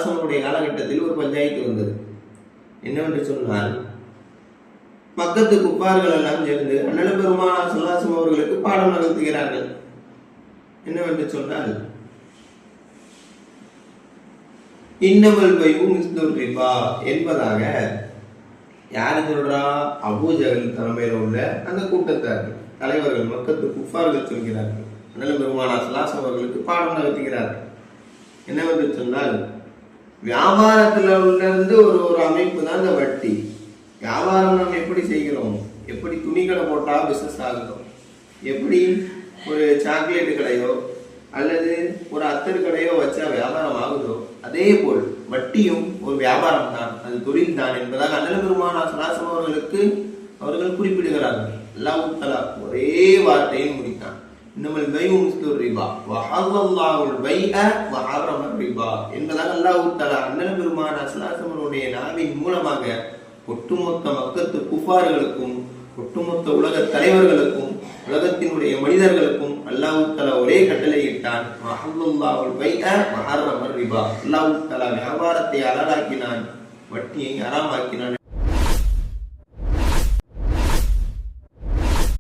ஸல்லல்லாஹு காலகட்டத்தில் ஒரு பஞ்சாயத்து வந்தது. என்னவென்று சொன்னால், மக்கத்து குப்பார்கள் எல்லாம் சேர்ந்து அண்ணல் பெருமானார் ஸல்லல்லாஹு அவர்களுக்கு பாடம் நடத்துகிறார்கள். என்னவென்று சொன்னால், இன்னமல் பைஉ மிஸ்லுர் ரிபா என்பதாக யாரு சொல்றா? அபூஜஹல் தலைமையில் உள்ள அந்த கூட்டத்தார்கள், தலைவர்கள், மக்கத்து குஃபார்கள் சொல்கிறார்கள். அண்ணல் பெருமானார் ஸல்லல்லாஹு அவர்களுக்கு பாடம் நடத்துகிறார்கள். என்னவென்று சொன்னால், வியாபாரத்துல இருந்து ஒரு அமைப்பு தான் இந்த வட்டி. வியாபாரம் நாம் எப்படி செய்கிறோம்? எப்படி துணி கடை போட்டா பிசினஸ் ஆகுதோ, எப்படி ஒரு சாக்லேட் கடையோ அல்லது ஒரு அத்தர் கடையோ வச்சா வியாபாரம் ஆகுதோ, அதே போல் வட்டியும் ஒரு வியாபாரம் தான், அது தொழில் தான் என்பதாக அண்ணல் பெருமானார் ஸல்லல்லாஹு அவர்களுக்கு அவர்கள் குறிப்பிடுகிறார்கள். அல்லாஹ் தஆலா ஒரே வார்த்தையில் முடித்தான், இன்னமல் பைஉ மிஸ்லுர் ரிபா வஹல்லல்லாஹுல் பைஅ வஹரமர் ரிபா என்பதாக அல்லாஹ் தஆலா அண்ணல் பெருமானார் ஸல்லல்லாஹு அவர்களுடைய நாவின் மூலமாக ஒட்டுமொத்த மக்கத்து குஃபார்களுக்கும் ஒட்டுமொத்த உலக தலைவர்களுக்கும் உலகத்தினுடைய மனிதர்களுக்கும் அல்லாஹ் தஆலா ஒரே கட்டளையிட்டான், வஹல்லல்லாஹுல் பைஅ வஹரமர் ரிபா. அல்லாஹ் தஆலா வியாபாரத்தை ஹலாலாக்கினான், வட்டியை ஹராமாக்கினான்.